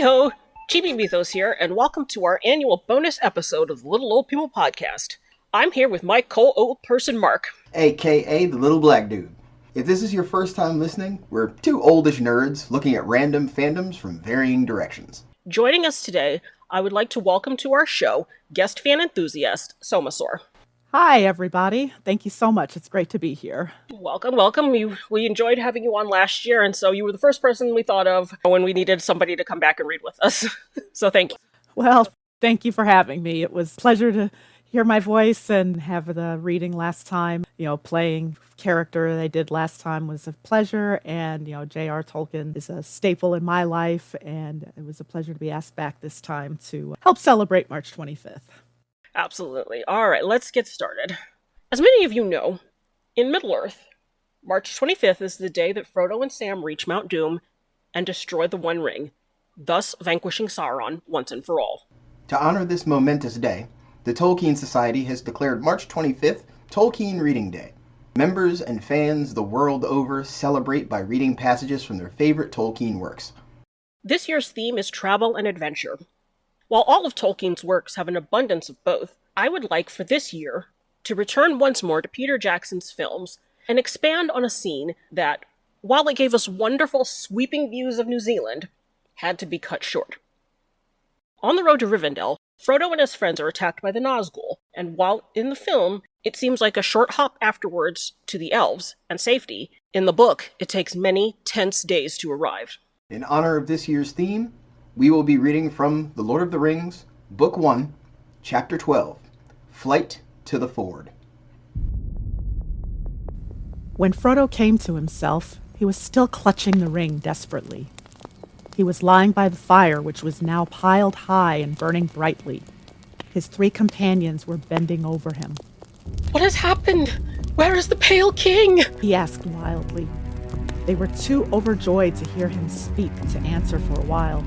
Hi-ho! ChibiMethos here, and welcome to our annual bonus episode of the Little Old People Podcast. I'm here with my co-old person, Marc. A.K.A. the Little Black Dude. If this is your first time listening, we're two oldish nerds looking at random fandoms from varying directions. Joining us today, I would like to welcome to our show guest fan enthusiast, Soma Sor. Hi, everybody. Thank you so much. It's great to be here. Welcome. We enjoyed having you on last year, and so you were the first person we thought of when we needed somebody to come back and read with us. So thank you. Well, thank you for having me. It was a pleasure to hear my voice and have the reading last time. Playing character that I did last time was a pleasure, and J.R. Tolkien is a staple in my life, and it was a pleasure to be asked back this time to help celebrate March 25th. Absolutely. All right, let's get started. As many of you know, in Middle-earth, March 25th is the day that Frodo and Sam reach Mount Doom and destroy the One Ring, thus vanquishing Sauron once and for all. To honor this momentous day, the Tolkien Society has declared March 25th Tolkien Reading Day. Members and fans the world over celebrate by reading passages from their favorite Tolkien works. This year's theme is travel and adventure. While all of Tolkien's works have an abundance of both, I would like for this year to return once more to Peter Jackson's films and expand on a scene that, while it gave us wonderful sweeping views of New Zealand, had to be cut short. On the road to Rivendell, Frodo and his friends are attacked by the Nazgul, and while in the film it seems like a short hop afterwards to the elves and safety, in the book it takes many tense days to arrive. In honor of this year's theme, we will be reading from The Lord of the Rings, Book 1, Chapter 12, Flight to the Ford. When Frodo came to himself, he was still clutching the ring desperately. He was lying by the fire, which was now piled high and burning brightly. His three companions were bending over him. What has happened? Where is the Pale King? He asked wildly. They were too overjoyed to hear him speak to answer for a while,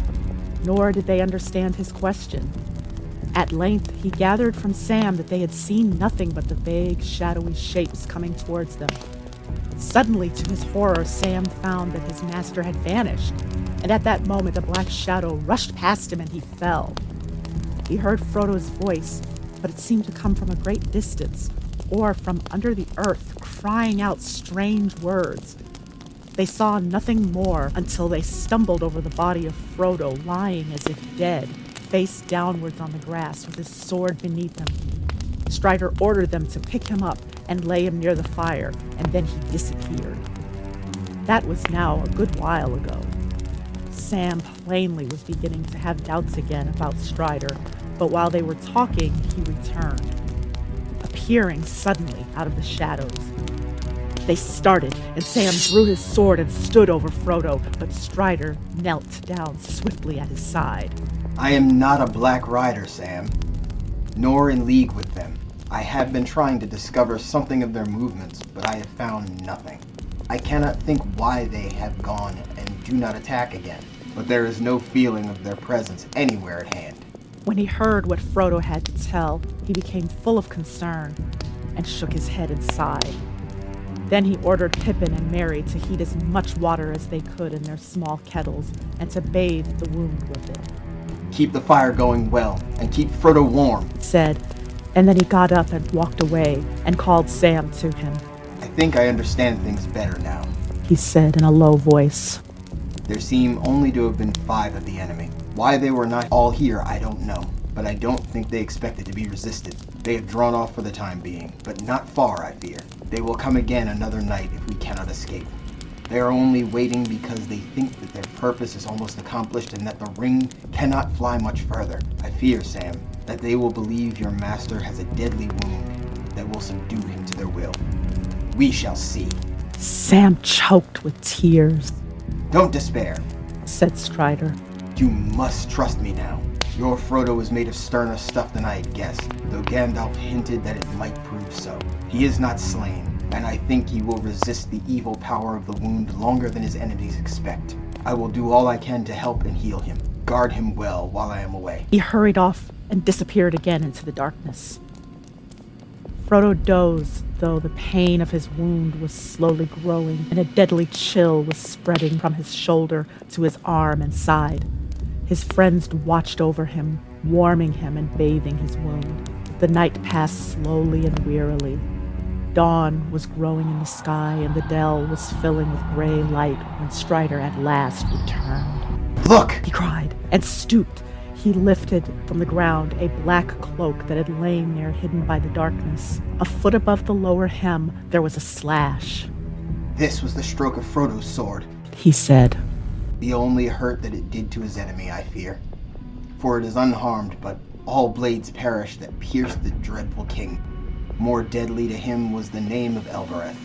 nor did they understand his question. At length, he gathered from Sam that they had seen nothing but the vague, shadowy shapes coming towards them. Suddenly, to his horror, Sam found that his master had vanished, and at that moment a black shadow rushed past him and he fell. He heard Frodo's voice, but it seemed to come from a great distance, or from under the earth, crying out strange words. They saw nothing more until they stumbled over the body of Frodo, lying as if dead, face downwards on the grass with his sword beneath him. Strider ordered them to pick him up and lay him near the fire, and then he disappeared. That was now a good while ago. Sam plainly was beginning to have doubts again about Strider, but while they were talking, he returned, appearing suddenly out of the shadows. They started, and Sam drew his sword and stood over Frodo, but Strider knelt down swiftly at his side. I am not a Black Rider, Sam, nor in league with them. I have been trying to discover something of their movements, but I have found nothing. I cannot think why they have gone and do not attack again, but there is no feeling of their presence anywhere at hand. When he heard what Frodo had to tell, he became full of concern and shook his head and sighed. Then he ordered Pippin and Merry to heat as much water as they could in their small kettles and to bathe the wound with it. Keep the fire going well, and keep Frodo warm, He said, and then he got up and walked away and called Sam to him. I think I understand things better now. He said in a low voice. There seem only to have been 5 of the enemy. Why they were not all here, I don't know, but I don't think they expected to be resisted. They have drawn off for the time being, but not far, I fear. They will come again another night if we cannot escape. They are only waiting because they think that their purpose is almost accomplished and that the ring cannot fly much further. I fear, Sam, that they will believe your master has a deadly wound that will subdue him to their will. We shall see. Sam choked with tears. Don't despair, said Strider. You must trust me now. Your Frodo is made of sterner stuff than I had guessed, though Gandalf hinted that it might prove so. He is not slain, and I think he will resist the evil power of the wound longer than his enemies expect. I will do all I can to help and heal him. Guard him well while I am away. He hurried off and disappeared again into the darkness. Frodo dozed, though the pain of his wound was slowly growing, and a deadly chill was spreading from his shoulder to his arm and side. His friends watched over him, warming him and bathing his wound. The night passed slowly and wearily. Dawn was growing in the sky, and the dell was filling with gray light when Strider at last returned. Look! He cried, and stooped. He lifted from the ground a black cloak that had lain there hidden by the darkness. A foot above the lower hem, there was a slash. This was the stroke of Frodo's sword, He said. the only hurt that it did to his enemy, I fear. For it is unharmed, but all blades perish that pierced the dreadful king. More deadly to him was the name of Elbereth,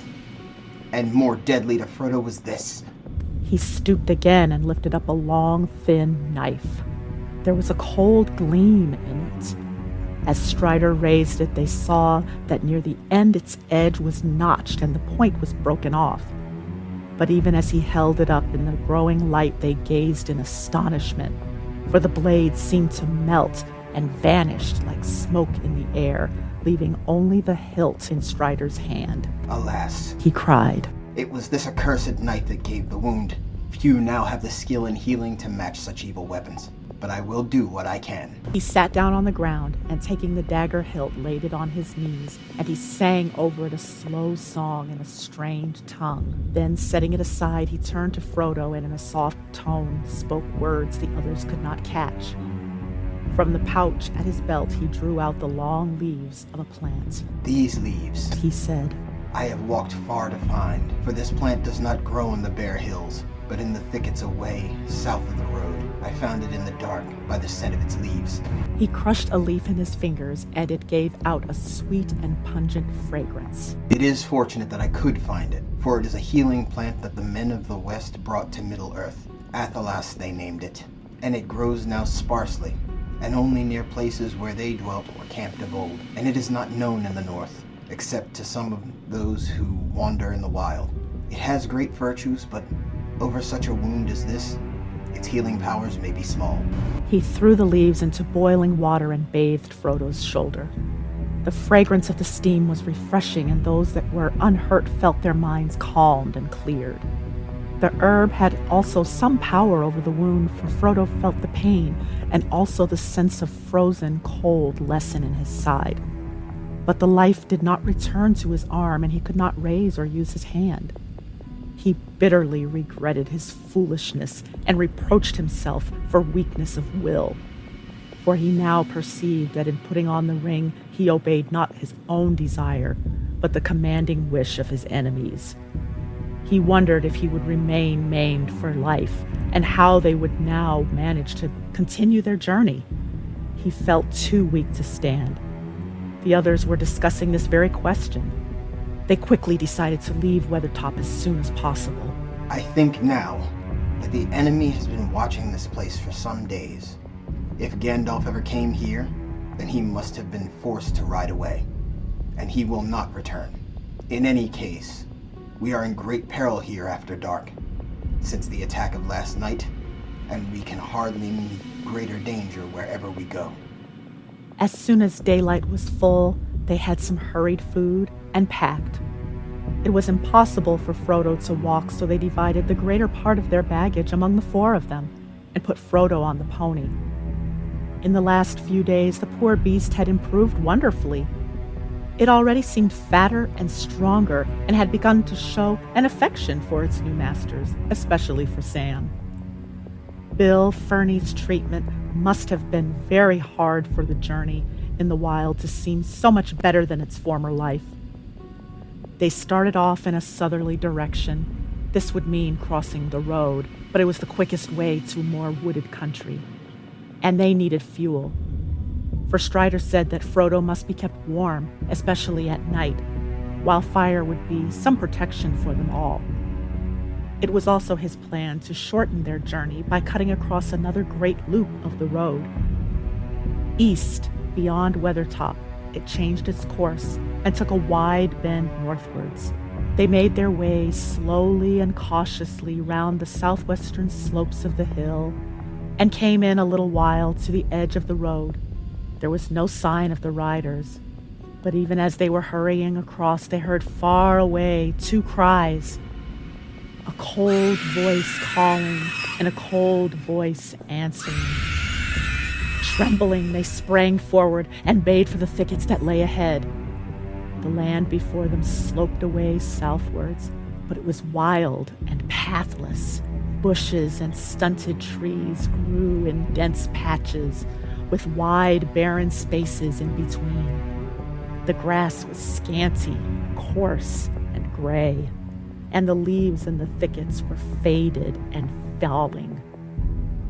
and more deadly to Frodo was this. He stooped again and lifted up a long, thin knife. There was a cold gleam in it. As Strider raised it, they saw that near the end its edge was notched and the point was broken off. But even as he held it up in the growing light, they gazed in astonishment, for the blade seemed to melt and vanished like smoke in the air, leaving only the hilt in Strider's hand. Alas, He cried. it was this accursed knife that gave the wound. Few now have the skill in healing to match such evil weapons, but I will do what I can. He sat down on the ground and, taking the dagger hilt, laid it on his knees, and he sang over it a slow song in a strange tongue. Then, setting it aside, he turned to Frodo and in a soft tone spoke words the others could not catch. From the pouch at his belt, he drew out the long leaves of a plant. These leaves He said, I have walked far to find, for this plant does not grow in the bare hills, but in the thickets away, south of the road. I found it in the dark, by the scent of its leaves. He crushed a leaf in his fingers, and it gave out a sweet and pungent fragrance. It is fortunate that I could find it, for it is a healing plant that the men of the West brought to Middle-earth. Athelas they named it, and it grows now sparsely, and only near places where they dwelt or camped of old, and it is not known in the north, except to some of those who wander in the wild. It has great virtues, but over such a wound as this, its healing powers may be small. He threw the leaves into boiling water and bathed Frodo's shoulder. The fragrance of the steam was refreshing, and those that were unhurt felt their minds calmed and cleared. The herb had also some power over the wound, for Frodo felt the pain and also the sense of frozen cold lessen in his side. But the life did not return to his arm, and he could not raise or use his hand. He bitterly regretted his foolishness and reproached himself for weakness of will. For he now perceived that in putting on the ring, he obeyed not his own desire, but the commanding wish of his enemies. He wondered if he would remain maimed for life, and how they would now manage to continue their journey. He felt too weak to stand. The others were discussing this very question. They quickly decided to leave Weathertop as soon as possible. I think now that the enemy has been watching this place for some days. If Gandalf ever came here, then he must have been forced to ride away, and he will not return. In any case, we are in great peril here after dark, since the attack of last night, and we can hardly meet greater danger wherever we go. As soon as daylight was full, they had some hurried food and packed. It was impossible for Frodo to walk, so they divided the greater part of their baggage among the four of them and put Frodo on the pony. In the last few days, the poor beast had improved wonderfully. It already seemed fatter and stronger and had begun to show an affection for its new masters, especially for Sam. Bill Ferny's treatment must have been very hard for the journey in the wild to seem so much better than its former life. They started off in a southerly direction. This would mean crossing the road, but it was the quickest way to more wooded country. And they needed fuel. For Strider said that Frodo must be kept warm, especially at night, while fire would be some protection for them all. It was also his plan to shorten their journey by cutting across another great loop of the road. East, beyond Weathertop, it changed its course and took a wide bend northwards. They made their way slowly and cautiously round the southwestern slopes of the hill and came in a little while to the edge of the road. There was no sign of the riders, but even as they were hurrying across, they heard far away two cries. A cold voice calling and a cold voice answering. Trembling, they sprang forward and made for the thickets that lay ahead. The land before them sloped away southwards, but it was wild and pathless. Bushes and stunted trees grew in dense patches, with wide, barren spaces in between. The grass was scanty, coarse, and gray, and the leaves in the thickets were faded and falling.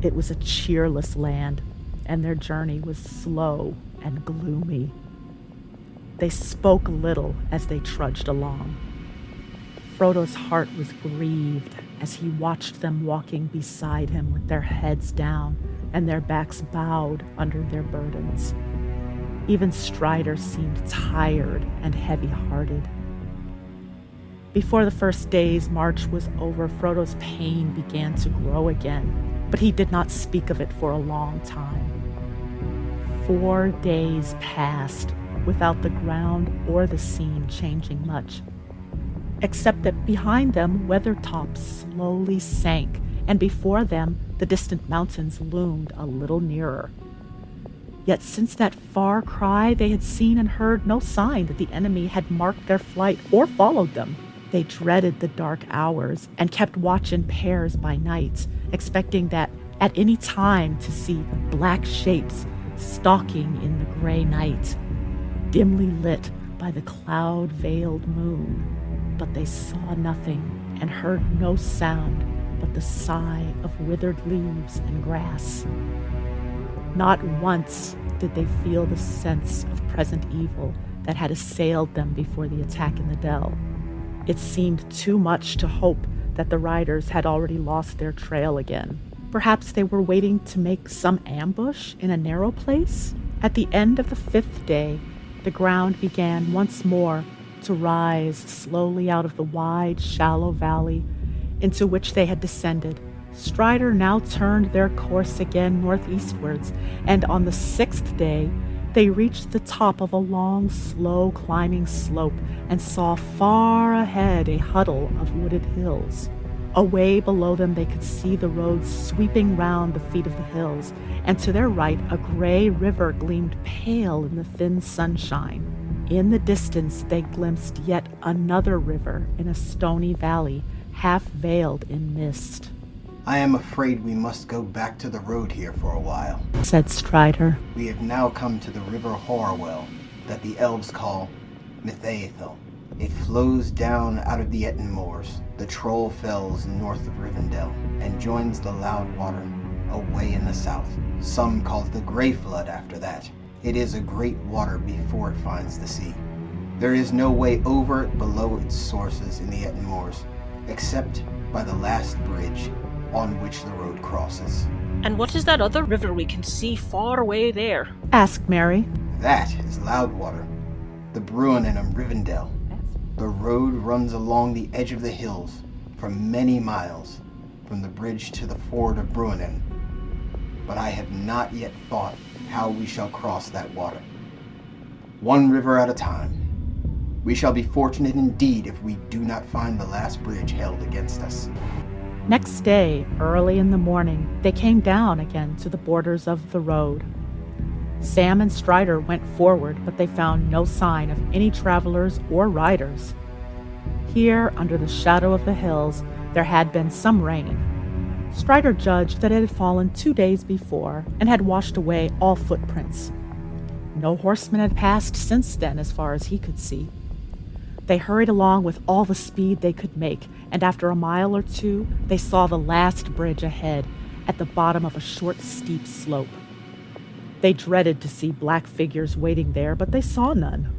It was a cheerless land, and their journey was slow and gloomy. They spoke little as they trudged along. Frodo's heart was grieved as he watched them walking beside him with their heads down and their backs bowed under their burdens. Even Strider seemed tired and heavy-hearted. Before the first day's march was over, Frodo's pain began to grow again, but he did not speak of it for a long time. 4 days passed without the ground or the scene changing much, except that behind them weathertops slowly sank, and before them the distant mountains loomed a little nearer. Yet since that far cry they had seen and heard no sign that the enemy had marked their flight or followed them. They dreaded the dark hours and kept watch in pairs by night, expecting that at any time to see black shapes stalking in the gray night, dimly lit by the cloud-veiled moon. But they saw nothing and heard no sound but the sigh of withered leaves and grass. Not once did they feel the sense of present evil that had assailed them before the attack in the dell. It seemed too much to hope that the riders had already lost their trail again. Perhaps they were waiting to make some ambush in a narrow place? At the end of the 5th day, the ground began once more to rise slowly out of the wide, shallow valley into which they had descended. Strider now turned their course again northeastwards, and on the 6th day, they reached the top of a long, slow climbing slope and saw far ahead a huddle of wooded hills. Away below them they could see the road sweeping round the feet of the hills, and to their right a gray river gleamed pale in the thin sunshine. In the distance they glimpsed yet another river in a stony valley, half veiled in mist. I am afraid we must go back to the road here for a while, said Strider. We have now come to the river Horwell, that the elves call Mithaiathel. It flows down out of the Etten Moors, the Troll Fells north of Rivendell, and joins the Loud Water away in the south. Some call it the Grey Flood after that. It is a great water before it finds the sea. There is no way over it below its sources in the Etten Moors, except by the last bridge on which the road crosses. And what is that other river we can see far away there? Asked Mary. That is Loudwater, the Bruinen of Rivendell. The road runs along the edge of the hills for many miles, from the bridge to the ford of Bruinen. But I have not yet thought how we shall cross that water. One river at a time. We shall be fortunate indeed if we do not find the last bridge held against us. Next day, early in the morning, they came down again to the borders of the road. Sam and Strider went forward, but they found no sign of any travelers or riders. Here, under the shadow of the hills, there had been some rain. Strider judged that it had fallen 2 days before and had washed away all footprints. No horsemen had passed since then, as far as he could see. They hurried along with all the speed they could make, and after a mile or two, they saw the last bridge ahead, at the bottom of a short, steep slope. They dreaded to see black figures waiting there, but they saw none.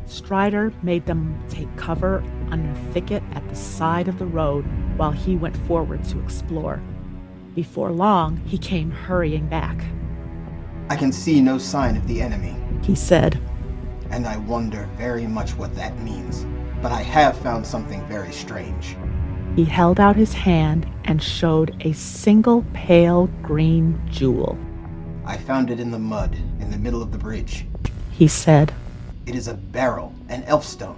Strider made them take cover under a thicket at the side of the road while he went forward to explore. Before long, he came hurrying back. I can see no sign of the enemy, he said, and I wonder very much what that means. But I have found something very strange. He held out his hand and showed a single pale green jewel. I found it in the mud in the middle of the bridge, he said. It is a barrel, an elfstone.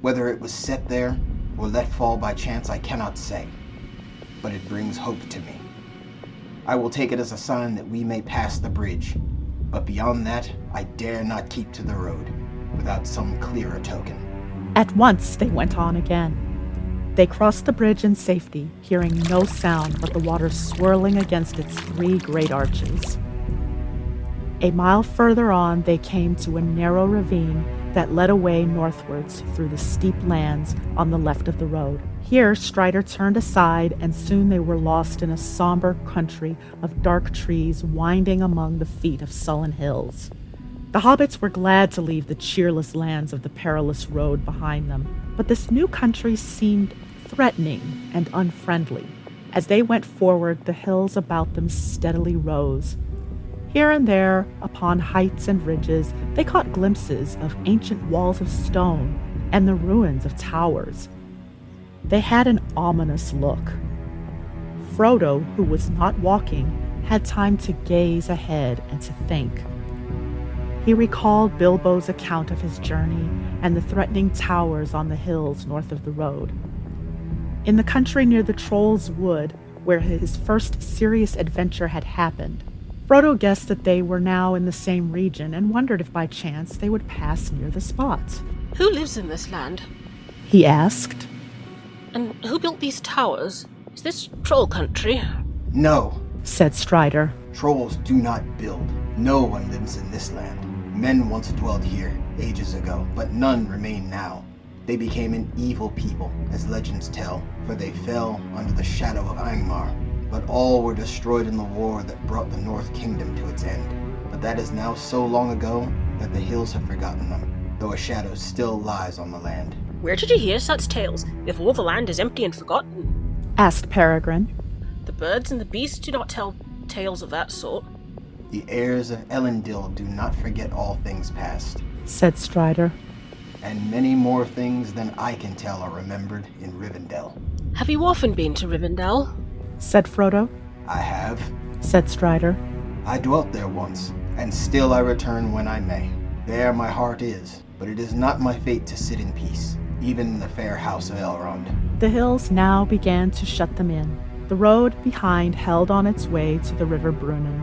Whether it was set there, or let fall by chance I cannot say, but it brings hope to me. I will take it as a sign that we may pass the bridge, but beyond that, I dare not keep to the road without some clearer token. At once they went on again. They crossed the bridge in safety, hearing no sound but the water swirling against its 3 great arches. A mile further on, they came to a narrow ravine that led away northwards through the steep lands on the left of the road. Here, Strider turned aside, and soon they were lost in a somber country of dark trees winding among the feet of sullen hills. The hobbits were glad to leave the cheerless lands of the perilous road behind them, but this new country seemed threatening and unfriendly. As they went forward, the hills about them steadily rose. Here and there, upon heights and ridges, they caught glimpses of ancient walls of stone and the ruins of towers. They had an ominous look. Frodo, who was not walking, had time to gaze ahead and to think. He recalled Bilbo's account of his journey and the threatening towers on the hills north of the road. In the country near the Troll's Wood, where his first serious adventure had happened, Frodo guessed that they were now in the same region and wondered if by chance they would pass near the spot. Who lives in this land? He asked. And who built these towers? Is this troll country? No, Said Strider. trolls do not build. No one lives in this land. Men once dwelled here, ages ago, but none remain now. They became an evil people, as legends tell, for they fell under the shadow of Angmar. But all were destroyed in the war that brought the North Kingdom to its end. But that is now so long ago that the hills have forgotten them, though a shadow still lies on the land. Where did you hear such tales, if all the land is empty and forgotten? Asked Peregrine. The birds and the beasts do not tell tales of that sort. The heirs of Elendil do not forget all things past, Said Strider. and many more things than I can tell are remembered in Rivendell. Have you often been to Rivendell? Said Frodo. I have. Said Strider. I dwelt there once, and still I return when I may. There my heart is, but it is not my fate to sit in peace, even in the fair house of Elrond. The hills now began to shut them in. The road behind held on its way to the river Brunnen,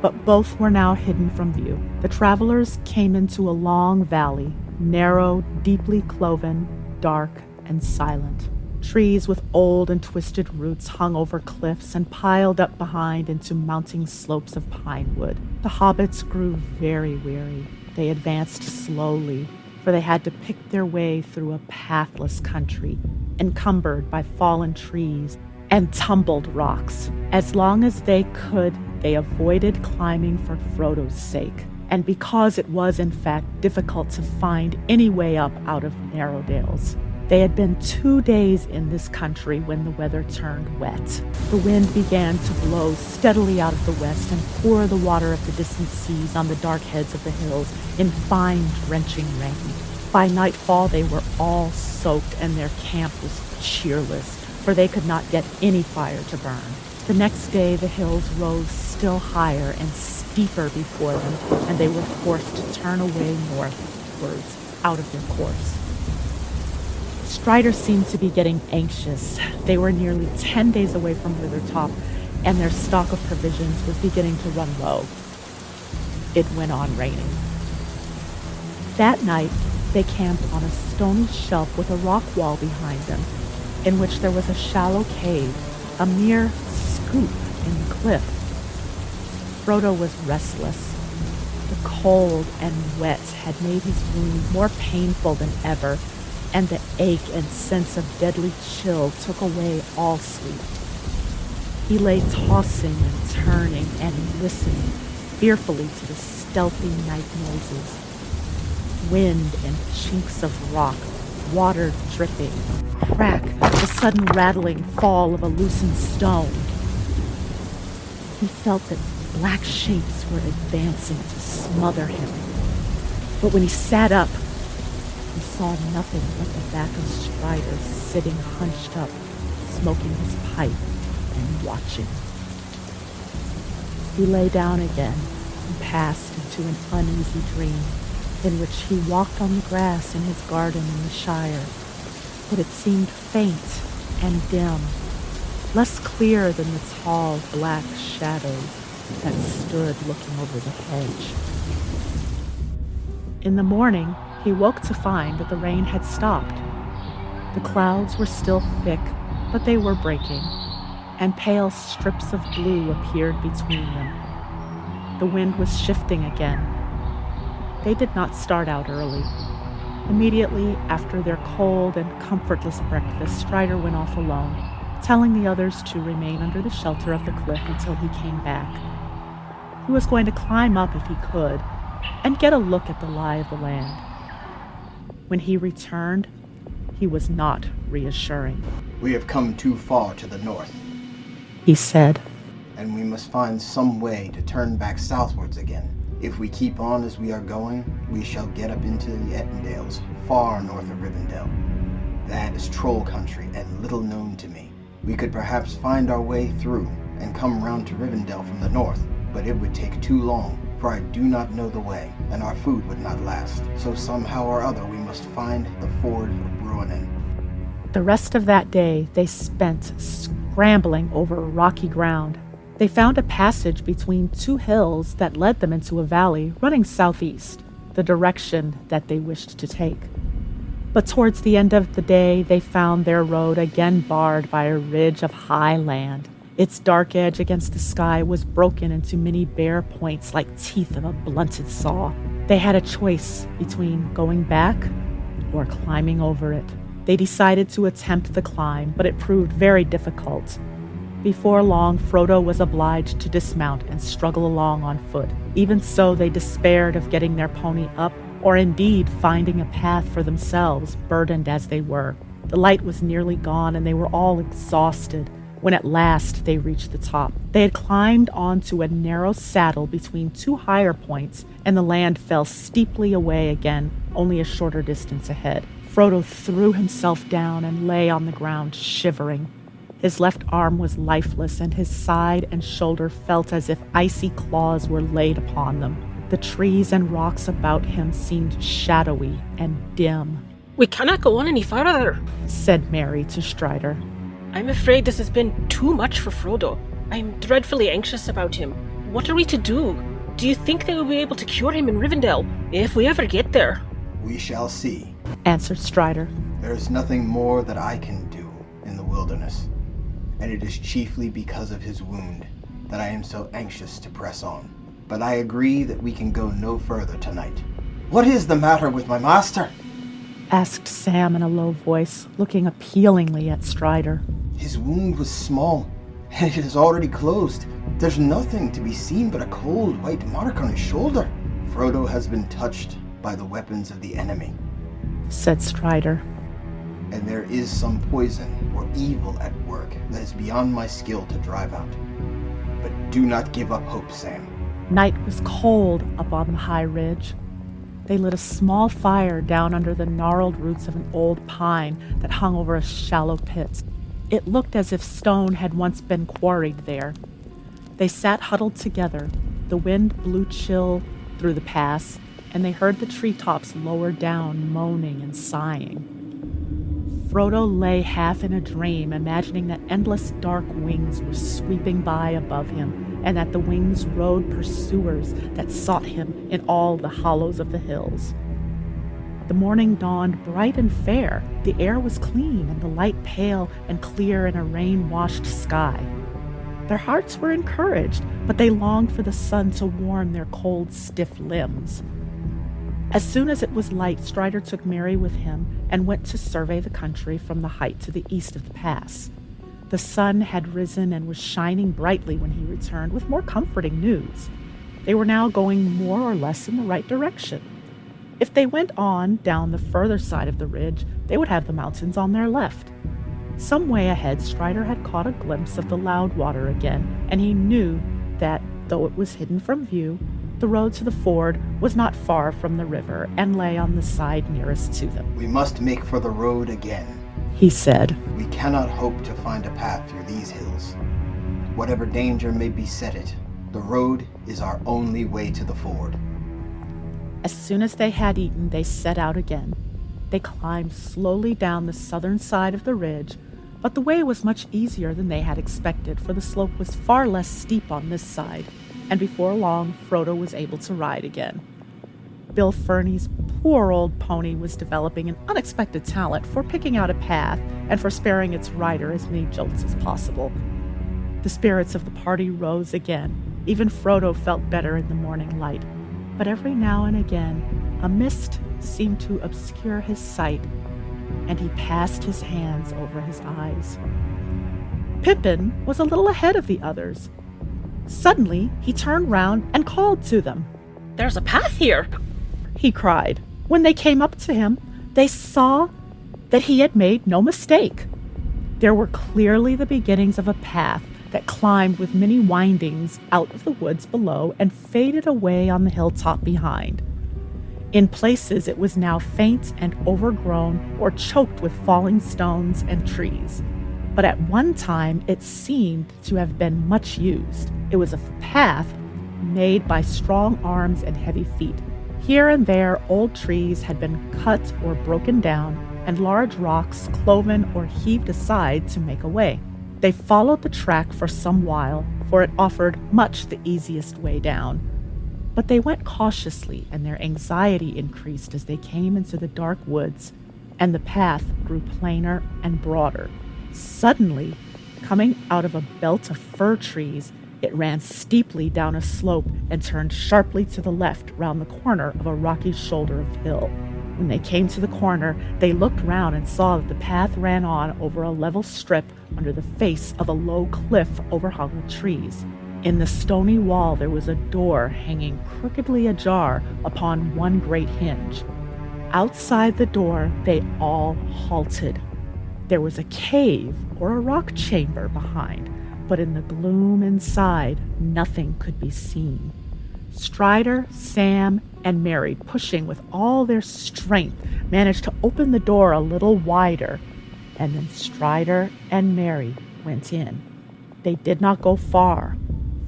but both were now hidden from view. The travelers came into a long valley, narrow, deeply cloven, dark, and silent. Trees with old and twisted roots hung over cliffs and piled up behind into mounting slopes of pine wood. The hobbits grew very weary. They advanced slowly, for they had to pick their way through a pathless country, encumbered by fallen trees and tumbled rocks. As long as they could, they avoided climbing for Frodo's sake, and because it was in fact difficult to find any way up out of narrow dales. They had been 2 days in this country when the weather turned wet. The wind began to blow steadily out of the west and pour the water of the distant seas on the dark heads of the hills in fine, drenching rain. By nightfall, they were all soaked, and their camp was cheerless, for they could not get any fire to burn. The next day, the hills rose still higher and steeper before them, and they were forced to turn away northwards, out of their course. Strider seemed to be getting anxious. They were nearly 10 days away from Withertop, and their stock of provisions was beginning to run low. It went on raining. That night, they camped on a stony shelf with a rock wall behind them, in which there was a shallow cave, a mere scoop in the cliff. Frodo was restless. The cold and wet had made his wound more painful than ever, and the ache and sense of deadly chill took away all sleep. He lay tossing and turning and listening fearfully to the stealthy night noises. Wind and chinks of rock, water dripping, crack, the sudden rattling fall of a loosened stone. He felt that black shapes were advancing to smother him. But when he sat up, he saw nothing but the back of Strider sitting hunched up, smoking his pipe and watching. He lay down again and passed into an uneasy dream in which he walked on the grass in his garden in the Shire, but it seemed faint and dim, less clear than the tall black shadows that stood looking over the hedge. In the morning, he woke to find that the rain had stopped. The clouds were still thick, but they were breaking, and pale strips of blue appeared between them. The wind was shifting again. They did not start out early. Immediately after their cold and comfortless breakfast, Strider went off alone, telling the others to remain under the shelter of the cliff until he came back. He was going to climb up if he could, and get a look at the lie of the land. When he returned, he was not reassuring. We have come too far to the north, he said, and we must find some way to turn back southwards again. If we keep on as we are going, we shall get up into the Ettendales, far north of Rivendell. That is troll country and little known to me. We could perhaps find our way through and come round to Rivendell from the north, but it would take too long, for I do not know the way, and our food would not last. So somehow or other we must find the ford of Bruinen. The rest of that day they spent scrambling over rocky ground. They found a passage between two hills that led them into a valley running southeast, the direction that they wished to take. But towards the end of the day, they found their road again barred by a ridge of high land. Its dark edge against the sky was broken into many bare points like teeth of a blunted saw. They had a choice between going back or climbing over it. They decided to attempt the climb, but it proved very difficult. Before long, Frodo was obliged to dismount and struggle along on foot. Even so, they despaired of getting their pony up, or indeed finding a path for themselves, burdened as they were. The light was nearly gone, and they were all exhausted when at last they reached the top. They had climbed onto a narrow saddle between two higher points, and the land fell steeply away again, only a shorter distance ahead. Frodo threw himself down and lay on the ground, shivering. His left arm was lifeless, and his side and shoulder felt as if icy claws were laid upon them. The trees and rocks about him seemed shadowy and dim. "We cannot go on any farther," said Merry to Strider. "I'm afraid this has been too much for Frodo. I'm dreadfully anxious about him. What are we to do? Do you think they will be able to cure him in Rivendell, if we ever get there?" We shall see, answered Strider. There is nothing more that I can do in the wilderness, and it is chiefly because of his wound that I am so anxious to press on. But I agree that we can go no further tonight. What is the matter with my master? Asked Sam in a low voice, looking appealingly at Strider. His wound was small, and it is already closed. There's nothing to be seen but a cold white mark on his shoulder. Frodo has been touched by the weapons of the enemy, said Strider. And there is some poison or evil at work that is beyond my skill to drive out. But do not give up hope, Sam. Night was cold up on the high ridge. They lit a small fire down under the gnarled roots of an old pine that hung over a shallow pit. It looked as if stone had once been quarried there. They sat huddled together. The wind blew chill through the pass, and they heard the treetops lower down, moaning and sighing. Frodo lay half in a dream, imagining that endless dark wings were sweeping by above him, and that the wings rode pursuers that sought him in all the hollows of the hills. The morning dawned bright and fair. The air was clean, and the light pale and clear in a rain-washed sky. Their hearts were encouraged, but they longed for the sun to warm their cold, stiff limbs. As soon as it was light, Strider took Merry with him and went to survey the country from the height to the east of the pass. The sun had risen and was shining brightly when he returned with more comforting news. They were now going more or less in the right direction. If they went on down the further side of the ridge, they would have the mountains on their left. Some way ahead, Strider had caught a glimpse of the Loudwater again, and he knew that, though it was hidden from view, the road to the ford was not far from the river and lay on the side nearest to them. We must make for the road again, he said. We cannot hope to find a path through these hills. Whatever danger may beset it, the road is our only way to the ford. As soon as they had eaten, they set out again. They climbed slowly down the southern side of the ridge, but the way was much easier than they had expected, for the slope was far less steep on this side, and before long, Frodo was able to ride again. Bill Ferny's poor old pony was developing an unexpected talent for picking out a path and for sparing its rider as many jolts as possible. The spirits of the party rose again. Even Frodo felt better in the morning light, but every now and again, a mist seemed to obscure his sight, and he passed his hands over his eyes. Pippin was a little ahead of the others. Suddenly, he turned round and called to them. "There's a path here!" he cried. When they came up to him, they saw that he had made no mistake. There were clearly the beginnings of a path that climbed with many windings out of the woods below and faded away on the hilltop behind. In places, it was now faint and overgrown or choked with falling stones and trees. But at one time, it seemed to have been much used. It was a path made by strong arms and heavy feet. Here and there, old trees had been cut or broken down, and large rocks cloven or heaved aside to make a way. They followed the track for some while, for it offered much the easiest way down. But they went cautiously, and their anxiety increased as they came into the dark woods, and the path grew plainer and broader. Suddenly, coming out of a belt of fir trees, it ran steeply down a slope and turned sharply to the left round the corner of a rocky shoulder of hill. When they came to the corner, they looked round and saw that the path ran on over a level strip under the face of a low cliff overhung with trees. In the stony wall there was a door hanging crookedly ajar upon one great hinge. Outside the door they all halted. There was a cave or a rock chamber behind, but in the gloom inside nothing could be seen. Strider, Sam, and Merry, pushing with all their strength, managed to open the door a little wider, and then Strider and Merry went in. They did not go far,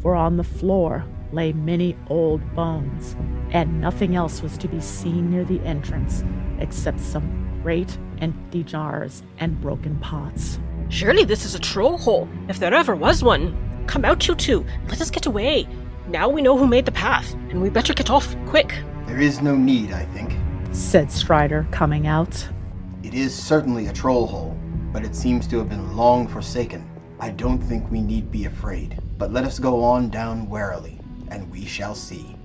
for on the floor lay many old bones, and nothing else was to be seen near the entrance except some great empty jars and broken pots. "Surely this is a troll hole, if there ever was one. Come out, you two. Let us get away. Now we know who made the path, and we better get off, quick." There is no need, I think. Said Strider, coming out. It is certainly a troll hole, but it seems to have been long forsaken. I don't think we need be afraid, but let us go on down warily, and we shall see.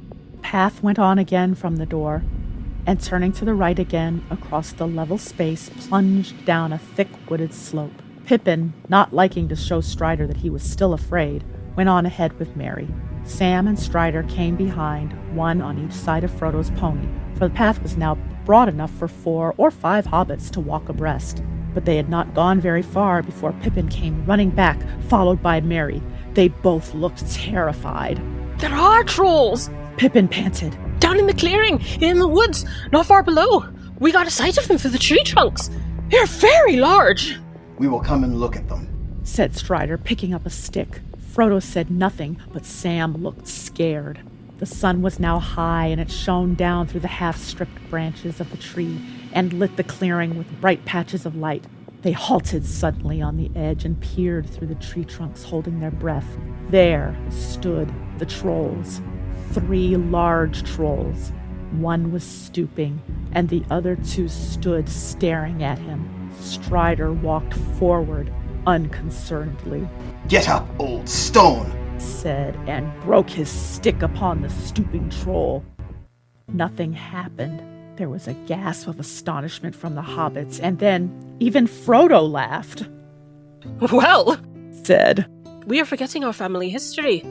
Path went on again from the door, and turning to the right again across the level space, plunged down a thick wooded slope. Pippin, not liking to show Strider that he was still afraid, went on ahead with Merry. Sam and Strider came behind, one on each side of Frodo's pony, for the path was now broad enough for 4 or 5 hobbits to walk abreast. But they had not gone very far before Pippin came running back, followed by Merry. They both looked terrified. "There are trolls!" Pippin panted. "Down in the clearing, in the woods, not far below. We got a sight of them through the tree trunks. They're very large." We will come and look at them, said Strider, picking up a stick. Frodo said nothing, but Sam looked scared. The sun was now high, and it shone down through the half-stripped branches of the tree and lit the clearing with bright patches of light. They halted suddenly on the edge and peered through the tree trunks, holding their breath. There stood the trolls. 3 large trolls. One was stooping, and the other 2 stood staring at him. Strider walked forward unconcernedly. "Get up, old stone!" said, and broke his stick upon the stooping troll. Nothing happened. There was a gasp of astonishment from the hobbits, and then even Frodo laughed. "Well," said, "we are forgetting our family history.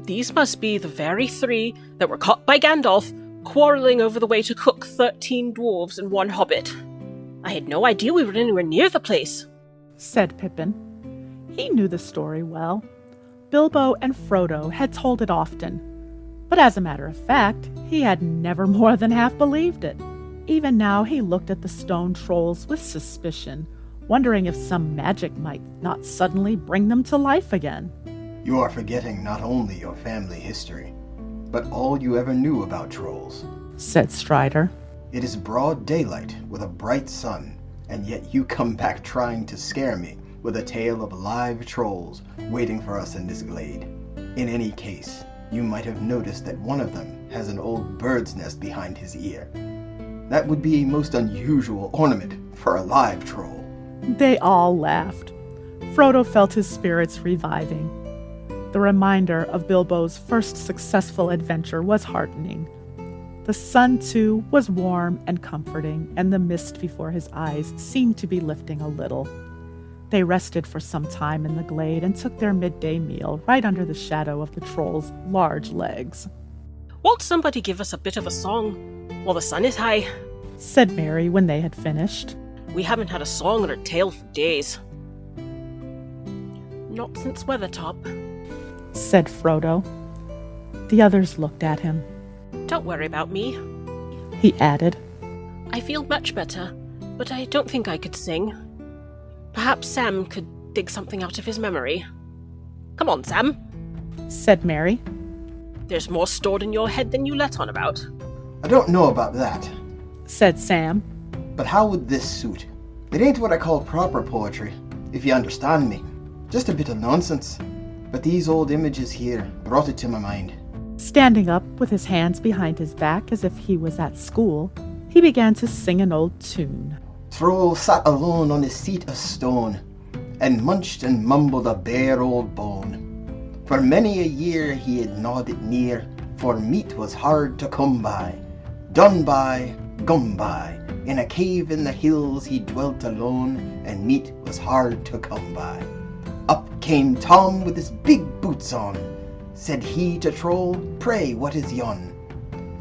These must be the very 3 that were caught by Gandalf, quarreling over the way to cook 13 dwarves and 1 hobbit. I had no idea we were anywhere near the place," said Pippin. He knew the story well. Bilbo and Frodo had told it often, but as a matter of fact, he had never more than half believed it. Even now he looked at the stone trolls with suspicion, wondering if some magic might not suddenly bring them to life again. You are forgetting not only your family history, but all you ever knew about trolls, said Strider. It is broad daylight with a bright sun, and yet you come back trying to scare me with a tale of live trolls waiting for us in this glade. In any case, you might have noticed that one of them has an old bird's nest behind his ear. That would be a most unusual ornament for a live troll. They all laughed. Frodo felt his spirits reviving. The reminder of Bilbo's first successful adventure was heartening. The sun, too, was warm and comforting, and the mist before his eyes seemed to be lifting a little. They rested for some time in the glade and took their midday meal right under the shadow of the troll's large legs. Won't somebody give us a bit of a song while the sun is high? Said Mary when they had finished. We haven't had a song or a tale for days. Not since Weathertop, said Frodo. The others looked at him. Don't worry about me. He added. I feel much better, but I don't think I could sing. Perhaps Sam could dig something out of his memory. Come on, Sam, said Mary. There's more stored in your head than you let on about. I don't know about that, said Sam. but how would this suit? It ain't what I call proper poetry, if you understand me. Just a bit of nonsense. But these old images here brought it to my mind. Standing up with his hands behind his back as if he was at school, he began to sing an old tune. Troll sat alone on his seat of stone, and munched and mumbled a bare old bone. For many a year he had gnawed it near, for meat was hard to come by. Done by, gum by, in a cave in the hills he dwelt alone, and meat was hard to come by. Up came Tom with his big boots on. Said he to Troll, "Pray, what is yon?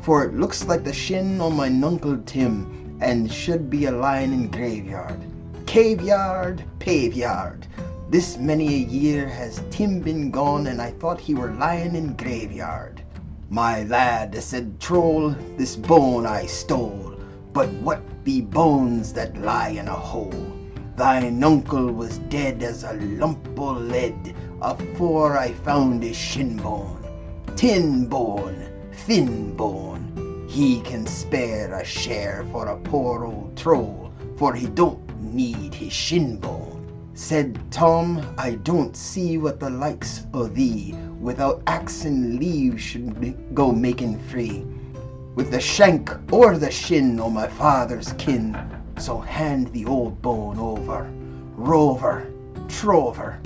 For it looks like the shin on my nuncle Tim, and should be a lying in graveyard. Caveyard, paveyard. This many a year has Tim been gone, and I thought he were lying in graveyard." "My lad," said Troll, "this bone I stole, but what be bones that lie in a hole? Thine uncle was dead as a lump o' lead, afore I found his shin bone. Tin bone, fin bone, he can spare a share for a poor old troll, for he don't need his shin bone." Said Tom, "I don't see what the likes o' thee, without axe and leave should go making free, with the shank or the shin o' my father's kin. So hand the old bone over. Rover, trover,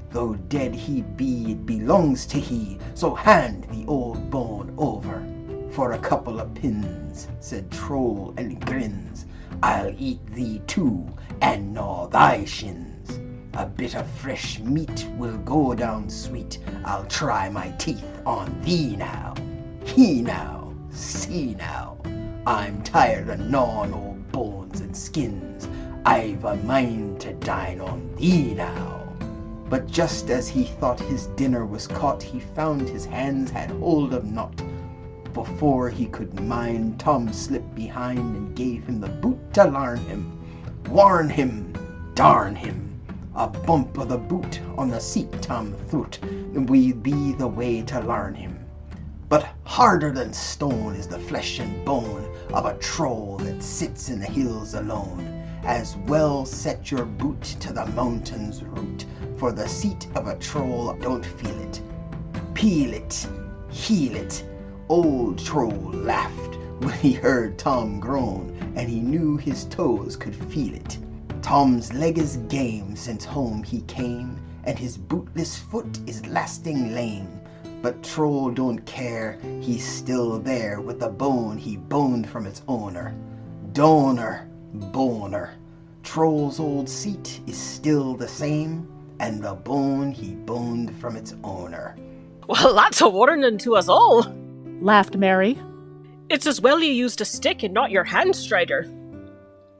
though dead he be, it belongs to he, so hand the old bone over. For a couple of pins," said Troll and grins, "I'll eat thee too, and gnaw thy shins. A bit of fresh meat will go down sweet. I'll try my teeth on thee now. He now, see now, I'm tired of gnawing old bones and skins. I've a mind to dine on thee now." But just as he thought his dinner was caught, he found his hands had hold of naught. Before he could mind, Tom slipped behind and gave him the boot to larn him. Warn him, darn him. A bump of the boot on the seat Tom throot will be the way to larn him. But harder than stone is the flesh and bone of a troll that sits in the hills alone. As well set your boot to the mountain's root, for the seat of a troll don't feel it. Peel it, heel it. Old Troll laughed when he heard Tom groan, and he knew his toes could feel it. Tom's leg is game since home he came, and his bootless foot is lasting lame. But Troll don't care, he's still there with the bone he boned from its owner. Donor, boner. Troll's old seat is still the same, and the bone he boned from its owner. Well, that's a warning to us all. Laughed Mary. It's as well you used a stick and not your hand strider.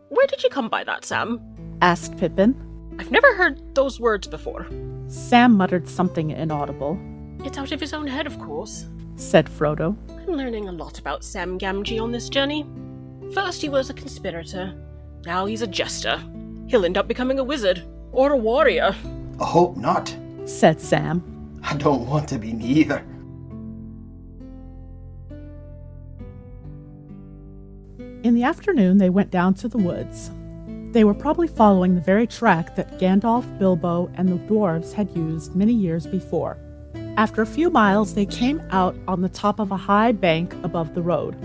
Where did you come by that, Sam? Asked Pippin. I've never heard those words before. Sam muttered something inaudible. It's out of his own head, of course. Said Frodo. I'm learning a lot about Sam Gamgee on this journey. First he was a conspirator. Now he's a jester. He'll end up becoming a wizard. Or a warrior. I hope not. Said Sam. I don't want to be neither. In the afternoon, they went down to the woods. They were probably following the very track that Gandalf, Bilbo, and the dwarves had used many years before. After a few miles, they came out on the top of a high bank above the road.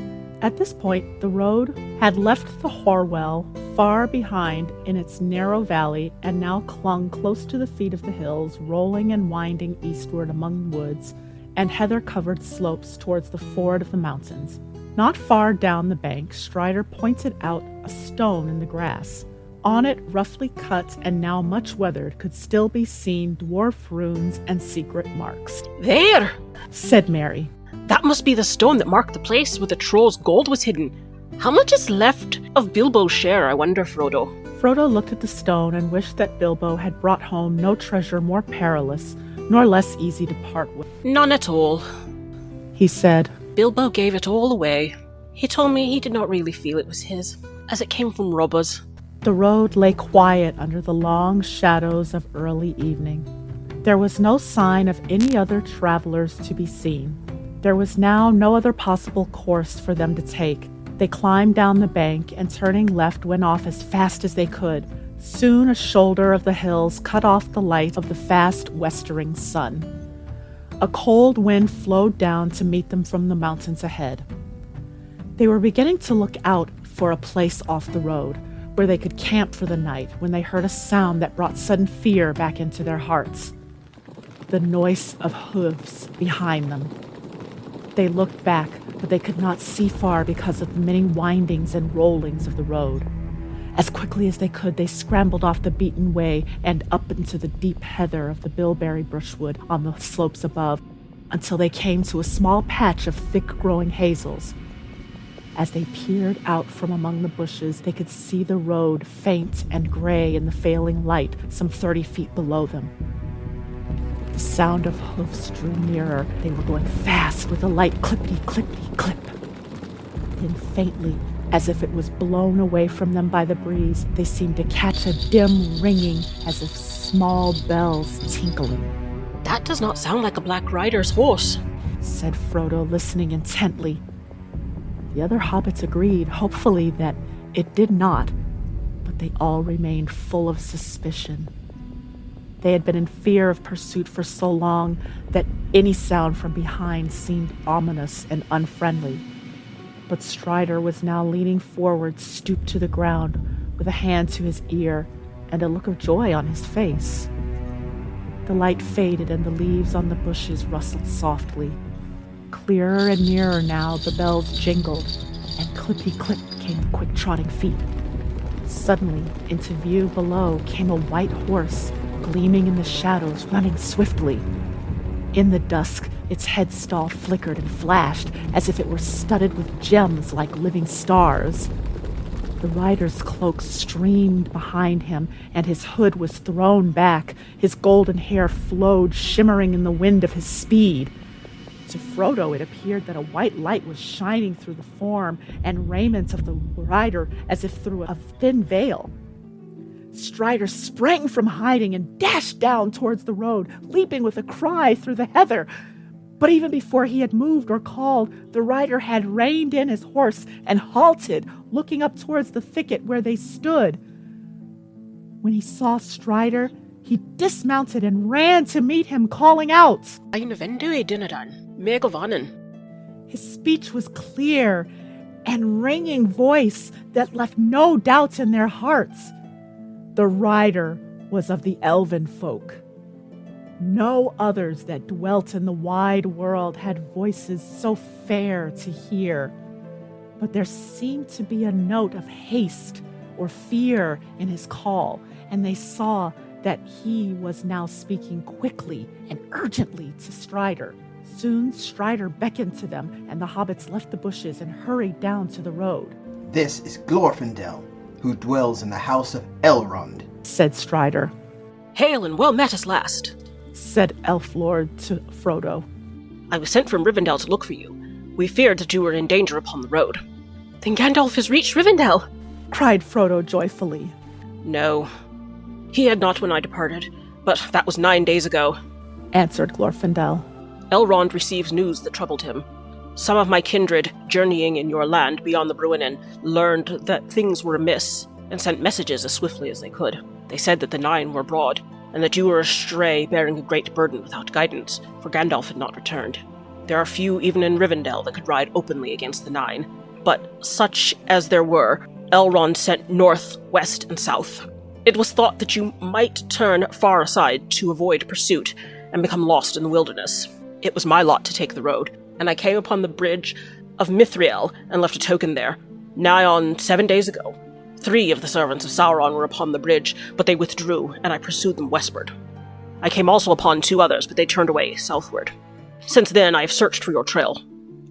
At this point, the road had left the Horwell far behind in its narrow valley and now clung close to the feet of the hills, rolling and winding eastward among woods and heather-covered slopes towards the ford of the mountains. Not far down the bank, Strider pointed out a stone in the grass. On it, roughly cut and now much weathered, could still be seen dwarf runes and secret marks. There! Said Mary. That must be the stone that marked the place where the troll's gold was hidden. How much is left of Bilbo's share, I wonder, Frodo? Frodo looked at the stone and wished that Bilbo had brought home no treasure more perilous, nor less easy to part with. None at all, he said. Bilbo gave it all away. He told me he did not really feel it was his, as it came from robbers. The road lay quiet under the long shadows of early evening. There was no sign of any other travelers to be seen. There was now no other possible course for them to take. They climbed down the bank and turning left went off as fast as they could. Soon a shoulder of the hills cut off the light of the fast westering sun. A cold wind flowed down to meet them from the mountains ahead. They were beginning to look out for a place off the road where they could camp for the night when they heard a sound that brought sudden fear back into their hearts. The noise of hooves behind them. They looked back, but they could not see far because of the many windings and rollings of the road. As quickly as they could, they scrambled off the beaten way and up into the deep heather of the bilberry brushwood on the slopes above, until they came to a small patch of thick-growing hazels. As they peered out from among the bushes, they could see the road, faint and gray in the failing light, some 30 feet below them. The sound of hoofs drew nearer. They were going fast with a light clippity-clippity-clip. Then faintly, as if it was blown away from them by the breeze, they seemed to catch a dim ringing as of small bells tinkling. That does not sound like a Black Rider's horse, said Frodo, listening intently. The other hobbits agreed, hopefully, that it did not, but they all remained full of suspicion. They had been in fear of pursuit for so long that any sound from behind seemed ominous and unfriendly. But Strider was now leaning forward, stooped to the ground, with a hand to his ear and a look of joy on his face. The light faded and the leaves on the bushes rustled softly. Clearer and nearer now, the bells jingled, and clippity-clip came the quick trotting feet. Suddenly, into view below came a white horse, gleaming in the shadows, running swiftly. In the dusk, its headstall flickered and flashed as if it were studded with gems like living stars. The rider's cloak streamed behind him, and his hood was thrown back. His golden hair flowed, shimmering in the wind of his speed. To Frodo, it appeared that a white light was shining through the form and raiment of the rider as if through a thin veil. Strider sprang from hiding and dashed down towards the road, leaping with a cry through the heather. But even before he had moved or called, the rider had reined in his horse and halted, looking up towards the thicket where they stood. When he saw Strider, he dismounted and ran to meet him, calling out, Ein Vendu Dunadan, Megavanen. His speech was clear and ringing voice that left no doubt in their hearts. The rider was of the elven folk. No others that dwelt in the wide world had voices so fair to hear, but there seemed to be a note of haste or fear in his call, and they saw that he was now speaking quickly and urgently to Strider. Soon Strider beckoned to them, and the hobbits left the bushes and hurried down to the road. This is Glorfindel, who dwells in the house of Elrond, said Strider. Hail and well met at last, said Elf Lord to Frodo. I was sent from Rivendell to look for you. We feared that you were in danger upon the road. Then Gandalf has reached Rivendell, cried Frodo joyfully. No, he had not when I departed, but that was 9 days ago, answered Glorfindel. Elrond receives news that troubled him. Some of my kindred, journeying in your land beyond the Bruinen, learned that things were amiss, and sent messages as swiftly as they could. They said that the Nine were abroad, and that you were astray, bearing a great burden without guidance, for Gandalf had not returned. There are few even in Rivendell that could ride openly against the Nine, but such as there were, Elrond sent north, west, and south. It was thought that you might turn far aside to avoid pursuit and become lost in the wilderness. It was my lot to take the road, and I came upon the bridge of Mithril and left a token there, nigh on 7 days ago. 3 of the servants of Sauron were upon the bridge, but they withdrew, and I pursued them westward. I came also upon 2 others, but they turned away southward. Since then, I have searched for your trail.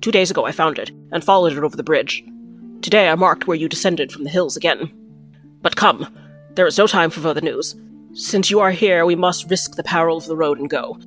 2 days ago I found it, and followed it over the bridge. Today I marked where you descended from the hills again. But come, there is no time for further news. Since you are here, we must risk the peril of the road and go.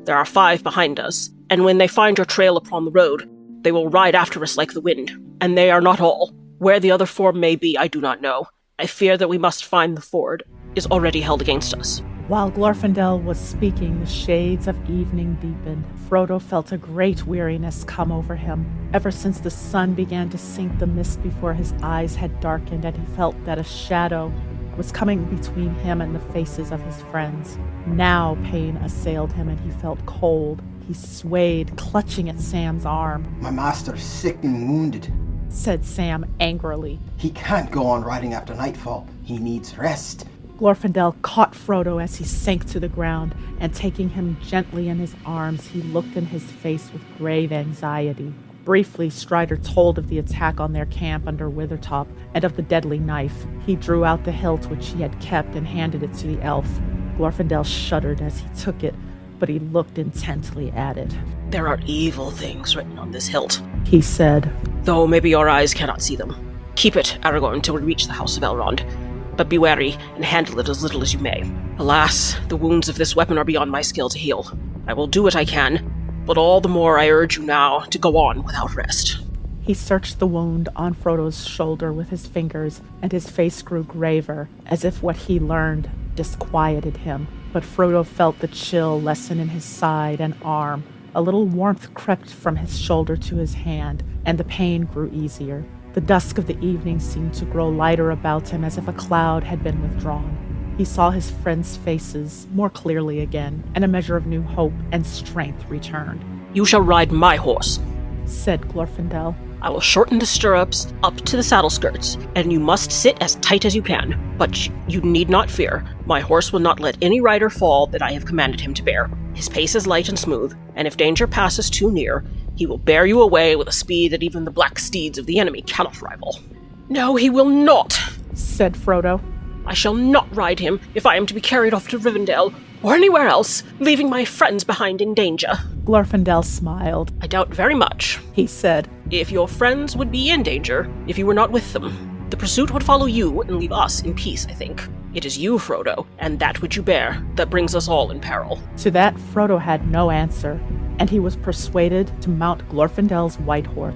There are 5 behind us, and when they find your trail upon the road, they will ride after us like the wind. And they are not all. Where the other 4 may be, I do not know. I fear that we must find the ford is already held against us. While Glorfindel was speaking, the shades of evening deepened. Frodo felt a great weariness come over him. Ever since the sun began to sink, the mist before his eyes had darkened, and he felt that a shadow was coming between him and the faces of his friends. Now pain assailed him, and he felt cold. He swayed, clutching at Sam's arm. My master's sick and wounded, said Sam angrily. He can't go on riding after nightfall. He needs rest. Glorfindel caught Frodo as he sank to the ground, and taking him gently in his arms, he looked in his face with grave anxiety. Briefly, Strider told of the attack on their camp under Withertop, and of the deadly knife. He drew out the hilt which he had kept and handed it to the elf. Glorfindel shuddered as he took it, but he looked intently at it. There are evil things written on this hilt, he said, though maybe your eyes cannot see them. Keep it, Aragorn, until we reach the House of Elrond. But be wary, and handle it as little as you may. Alas, the wounds of this weapon are beyond my skill to heal. I will do what I can, but all the more I urge you now to go on without rest. He searched the wound on Frodo's shoulder with his fingers, and his face grew graver, as if what he learned disquieted him. But Frodo felt the chill lessen in his side and arm. A little warmth crept from his shoulder to his hand, and the pain grew easier. The dusk of the evening seemed to grow lighter about him, as if a cloud had been withdrawn. He saw his friends' faces more clearly again, and a measure of new hope and strength returned. You shall ride my horse, said Glorfindel. I will shorten the stirrups up to the saddle skirts, and you must sit as tight as you can. But you need not fear. My horse will not let any rider fall that I have commanded him to bear. His pace is light and smooth, and if danger passes too near, he will bear you away with a speed that even the black steeds of the enemy cannot rival. No, he will not, said Frodo. I shall not ride him if I am to be carried off to Rivendell or anywhere else, leaving my friends behind in danger. Glorfindel smiled. I doubt very much, he said. If your friends would be in danger if you were not with them. The pursuit would follow you and leave us in peace, I think. It is you, Frodo, and that which you bear, that brings us all in peril. To that, Frodo had no answer, and he was persuaded to mount Glorfindel's white horse.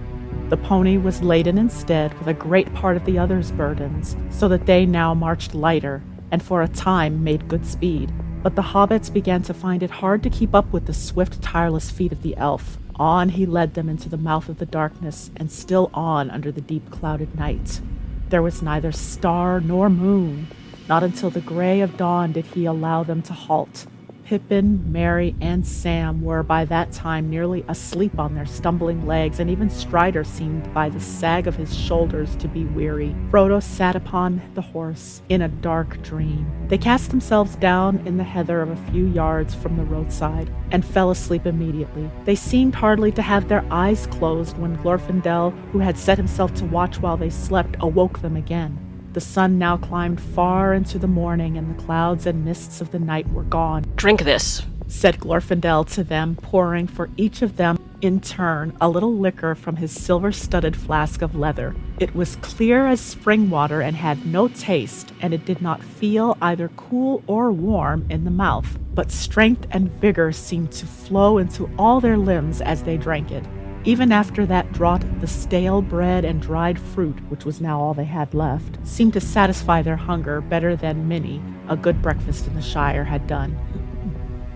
The pony was laden instead with a great part of the others' burdens, so that they now marched lighter, and for a time made good speed. But the hobbits began to find it hard to keep up with the swift, tireless feet of the elf. On he led them into the mouth of the darkness, and still on under the deep clouded night. There was neither star nor moon. Not until the gray of dawn did he allow them to halt. Pippin, Merry, and Sam were by that time nearly asleep on their stumbling legs, and even Strider seemed by the sag of his shoulders to be weary. Frodo sat upon the horse in a dark dream. They cast themselves down in the heather of a few yards from the roadside, and fell asleep immediately. They seemed hardly to have their eyes closed when Glorfindel, who had set himself to watch while they slept, awoke them again. The sun now climbed far into the morning, and the clouds and mists of the night were gone. Drink this, said Glorfindel to them, pouring for each of them in turn a little liquor from his silver-studded flask of leather. It was clear as spring water and had no taste, and it did not feel either cool or warm in the mouth, but strength and vigor seemed to flow into all their limbs as they drank it. Even after that draught, the stale bread and dried fruit, which was now all they had left, seemed to satisfy their hunger better than many a good breakfast in the Shire had done.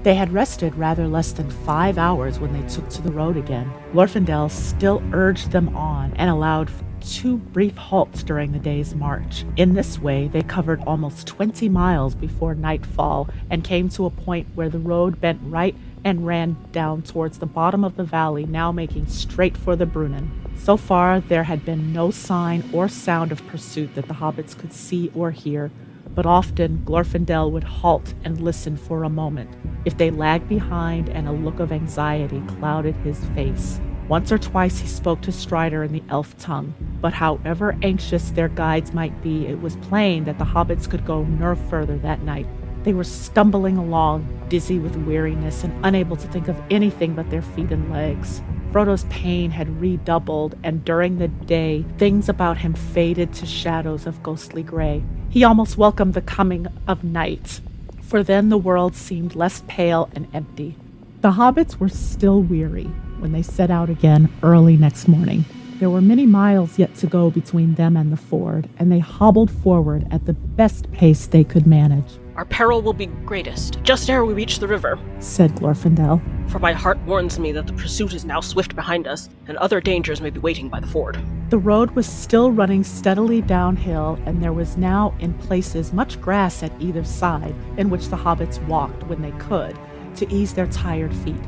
They had rested rather less than 5 hours when they took to the road again. Glorfindel still urged them on and allowed 2 brief halts during the day's march. In this way, they covered almost 20 miles before nightfall and came to a point where the road bent right and ran down towards the bottom of the valley, now making straight for the Brunnen. So far, there had been no sign or sound of pursuit that the hobbits could see or hear, but often Glorfindel would halt and listen for a moment, if they lagged behind and a look of anxiety clouded his face. Once or twice he spoke to Strider in the elf tongue, but however anxious their guides might be, it was plain that the hobbits could go no further that night. They were stumbling along, dizzy with weariness and unable to think of anything but their feet and legs. Frodo's pain had redoubled, and during the day, things about him faded to shadows of ghostly gray. He almost welcomed the coming of night, for then the world seemed less pale and empty. The hobbits were still weary when they set out again early next morning. There were many miles yet to go between them and the ford, and they hobbled forward at the best pace they could manage. Our peril will be greatest just ere we reach the river, said Glorfindel. For my heart warns me that the pursuit is now swift behind us, and other dangers may be waiting by the ford. The road was still running steadily downhill, and there was now in places much grass at either side, in which the hobbits walked when they could, to ease their tired feet.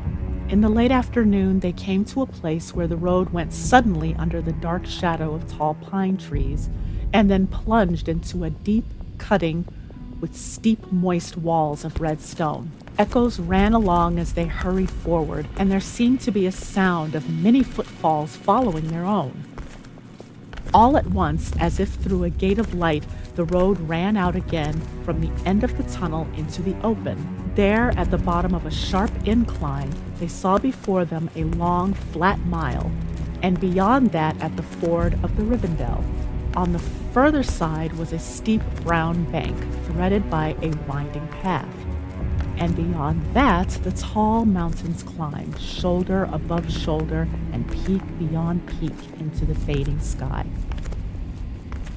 In the late afternoon, they came to a place where the road went suddenly under the dark shadow of tall pine trees, and then plunged into a deep cutting with steep, moist walls of red stone. Echoes ran along as they hurried forward, and there seemed to be a sound of many footfalls following their own. All at once, as if through a gate of light, the road ran out again from the end of the tunnel into the open. There, at the bottom of a sharp incline, they saw before them a long, flat mile, and beyond that at the ford of the Rivendell. On the further side was a steep brown bank, threaded by a winding path. And beyond that, the tall mountains climbed, shoulder above shoulder, and peak beyond peak into the fading sky.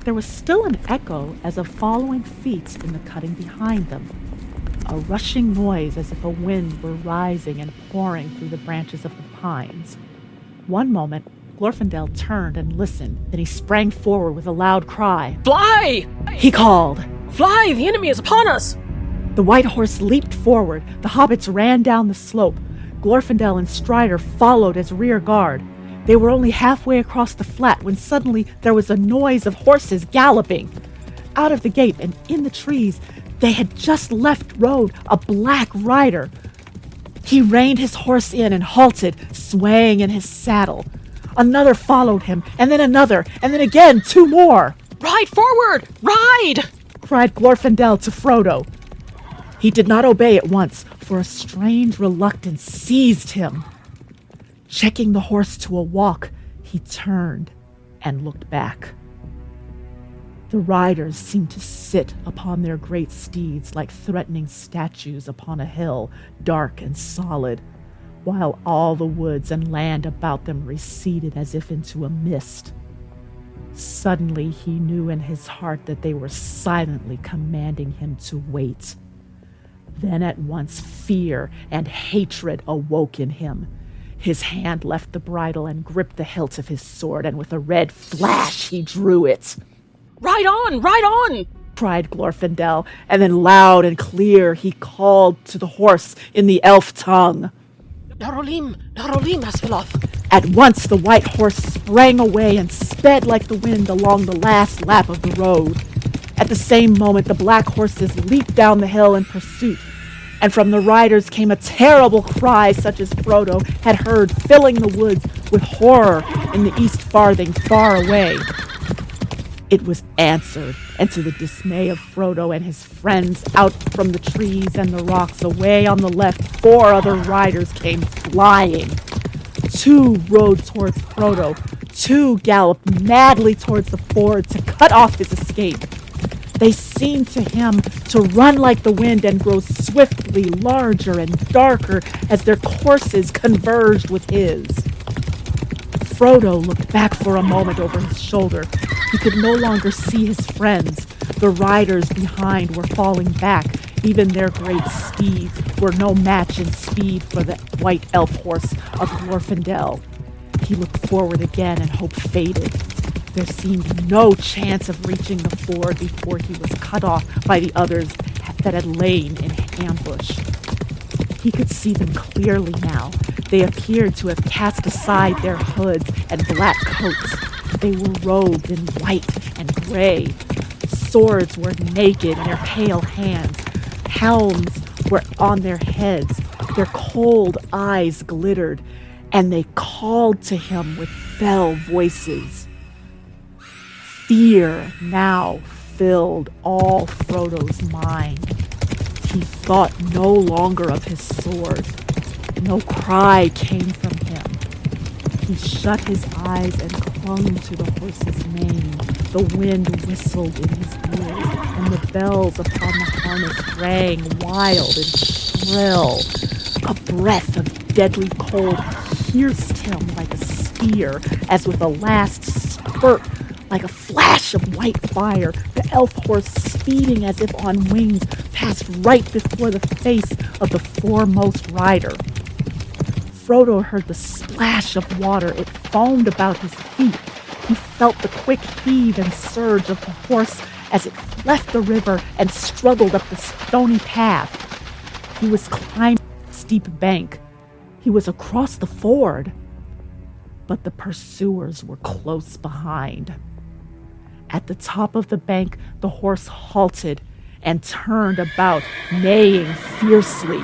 There was still an echo as of following feet in the cutting behind them, a rushing noise as if a wind were rising and pouring through the branches of the pines. One moment, Glorfindel turned and listened. Then he sprang forward with a loud cry. "Fly!" he called. "Fly! The enemy is upon us!" The white horse leaped forward. The hobbits ran down the slope. Glorfindel and Strider followed as rear guard. They were only halfway across the flat when suddenly there was a noise of horses galloping. Out of the gate and in the trees, they had just left road a black rider. He reined his horse in and halted, swaying in his saddle. Another followed him, and then another, and then again 2 more. "Ride forward! Ride!" cried Glorfindel to Frodo. He did not obey at once, for a strange reluctance seized him. Checking the horse to a walk, he turned and looked back. The riders seemed to sit upon their great steeds like threatening statues upon a hill, dark and solid, while all the woods and land about them receded as if into a mist. Suddenly he knew in his heart that they were silently commanding him to wait. Then at once fear and hatred awoke in him. His hand left the bridle and gripped the hilt of his sword, and with a red flash he drew it. "Ride on! Ride on!" cried Glorfindel, and then loud and clear he called to the horse in the elf tongue. "Narolim! Narolim, Asveloth!" At once the white horse sprang away and sped like the wind along the last lap of the road. At the same moment the black horses leaped down the hill in pursuit, and from the riders came a terrible cry such as Frodo had heard, filling the woods with horror in the east farthing far away. It was answered, and to the dismay of Frodo and his friends, out from the trees and the rocks away on the left, 4 other riders came flying. 2 rode towards Frodo. 2 galloped madly towards the ford to cut off his escape. They seemed to him to run like the wind and grow swiftly larger and darker as their courses converged with his. Frodo looked back for a moment over his shoulder. He could no longer see his friends. The riders behind were falling back. Even their great steeds, were no match in speed for the white elf horse of Rivendell. He looked forward again and hope faded. There seemed no chance of reaching the ford before he was cut off by the others that had lain in ambush. He could see them clearly now. They appeared to have cast aside their hoods and black coats. They were robed in white and gray. Swords were naked in their pale hands. Helms were on their heads. Their cold eyes glittered, and they called to him with fell voices. Fear now filled all Frodo's mind. He thought no longer of his sword. No cry came from him. He shut his eyes and clung to the horse's mane. The wind whistled in his ears, and the bells upon the harness rang wild and shrill. A breath of deadly cold pierced him like a spear, as with a last spurt, like a flash of white fire, the elf horse, speeding as if on wings, passed right before the face of the foremost rider. Frodo heard the splash of water. It foamed about his feet. He felt the quick heave and surge of the horse as it left the river and struggled up the stony path. He was climbing a steep bank. He was across the ford, but the pursuers were close behind. At the top of the bank, the horse halted and turned about, neighing fiercely.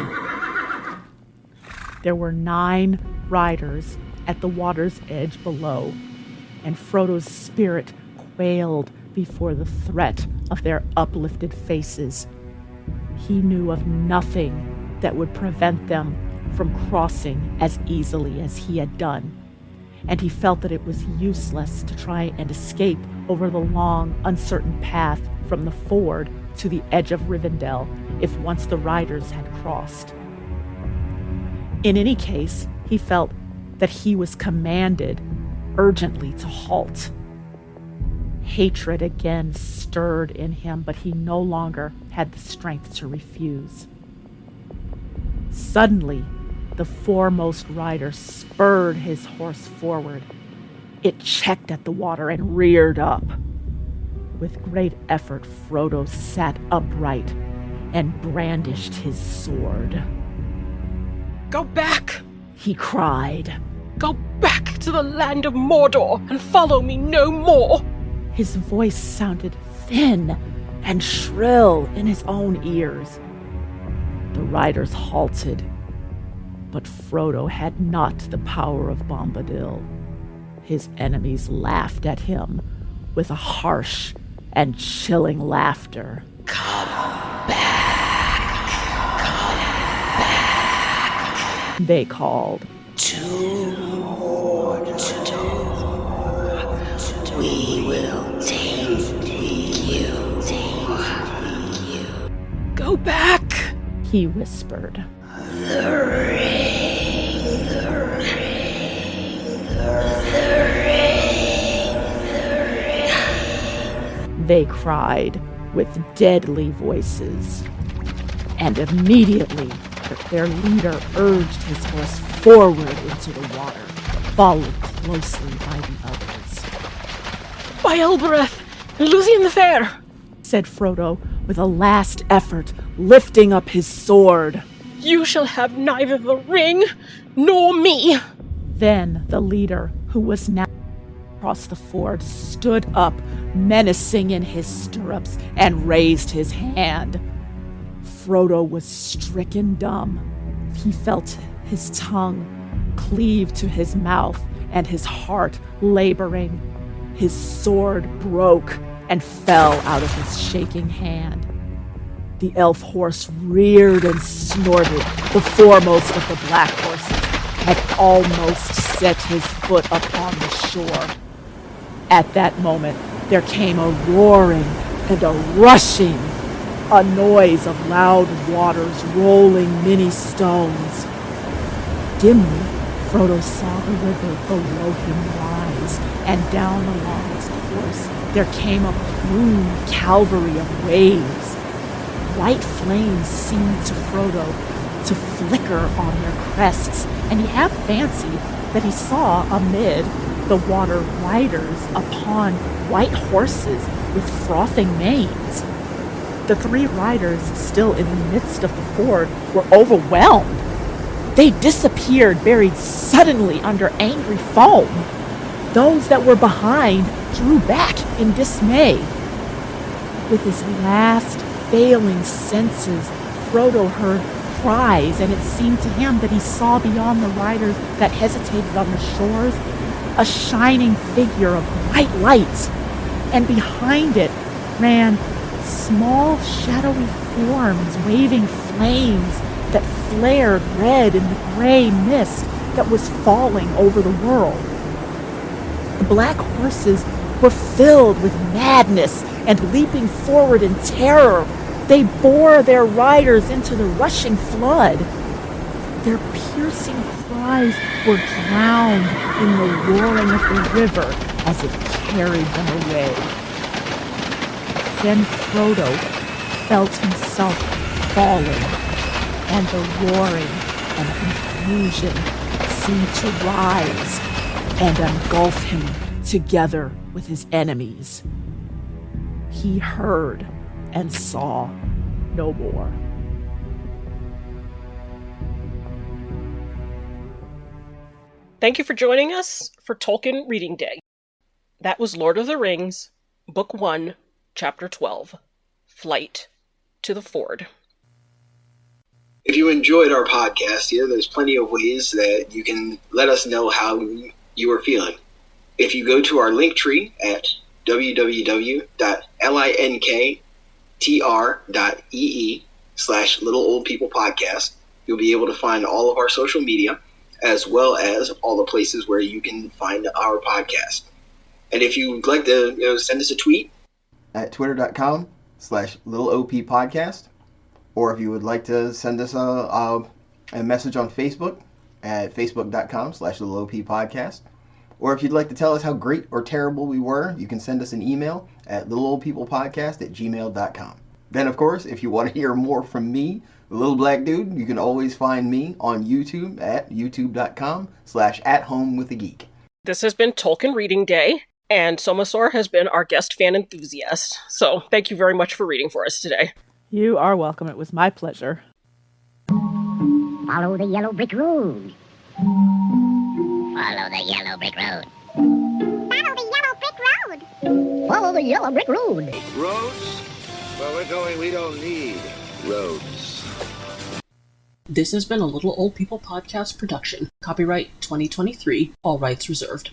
There were 9 riders at the water's edge below, and Frodo's spirit quailed before the threat of their uplifted faces. He knew of nothing that would prevent them from crossing as easily as he had done, and he felt that it was useless to try and escape over the long, uncertain path from the ford to the edge of Rivendell if once the riders had crossed. In any case, he felt that he was commanded urgently to halt. Hatred again stirred in him, but he no longer had the strength to refuse. Suddenly, the foremost rider spurred his horse forward. It checked at the water and reared up. With great effort, Frodo sat upright and brandished his sword. Go back, he cried. Go back to the land of Mordor and follow me no more. His voice sounded thin and shrill in his own ears. The riders halted, but Frodo had not the power of Bombadil. His enemies laughed at him with a harsh and chilling laughter. Come back, they called. Two more. We will take you. Go back, he whispered. The ring. They cried with deadly voices. And immediately their leader urged his horse forward into the water, followed closely by the others. by Elbereth and Luthien the Fair, said Frodo with a last effort, lifting up his sword. You shall have neither the ring nor me. Then the leader, who was now across the ford, stood up, menacing in his stirrups, and raised his hand. Frodo was stricken dumb. He felt his tongue cleave to his mouth and his heart laboring. His sword broke and fell out of his shaking hand. The elf horse reared and snorted. The foremost of the black horses had almost set his foot upon the shore. At that moment, there came a roaring and a rushing, a noise of loud waters rolling many stones. Dimly, Frodo saw the river below him rise, and down along its course there came a plumed cavalry of waves. White flames seemed to Frodo to flicker on their crests, and he half fancied that he saw amid the water riders upon white horses with frothing manes. The three riders, still in the midst of the ford, were overwhelmed. They disappeared, buried suddenly under angry foam. Those that were behind drew back in dismay. With his last failing senses, Frodo heard cries, and it seemed to him that he saw beyond the riders that hesitated on the shores a shining figure of white light, and behind it ran small shadowy forms waving flames that flared red in the gray mist that was falling over the world. The black horses were filled with madness, and leaping forward in terror, they bore their riders into the rushing flood. Their piercing cries were drowned in the roaring of the river as it carried them away. Then Frodo felt himself falling, and the roaring and confusion seemed to rise and engulf him together with his enemies. He heard and saw no more. Thank you for joining us for Tolkien Reading Day. That was Lord of the Rings, Book 1, Chapter 12, Flight to the Ford. If you enjoyed our podcast here, there's plenty of ways that you can let us know how you are feeling. If you go to our link tree at www.linktr.ee/little-old-people-podcast, you'll be able to find all of our social media, as well as all the places where you can find our podcast. And if you'd like to send us a tweet at twitter.com/littleoppodcast, or if you would like to send us a message on Facebook at facebook.com/littleoppodcast, or if you'd like to tell us how great or terrible we were, you can send us an email at littleoldpeoplepodcast@gmail.com. Then, of course, if you want to hear more from me, the Little Black Dude, you can always find me on YouTube at youtube.com/athomewiththegeek. This has been Tolkien Reading Day, and Soma Sor has been our guest fan enthusiast. So thank you very much for reading for us today. You are welcome. It was my pleasure. Follow the yellow brick road. Follow the yellow brick road. Follow the yellow brick road. Follow the yellow brick road. Roads? Where we're going, we don't need roads. This has been a Little Old People Podcast production. Copyright 2023, all rights reserved.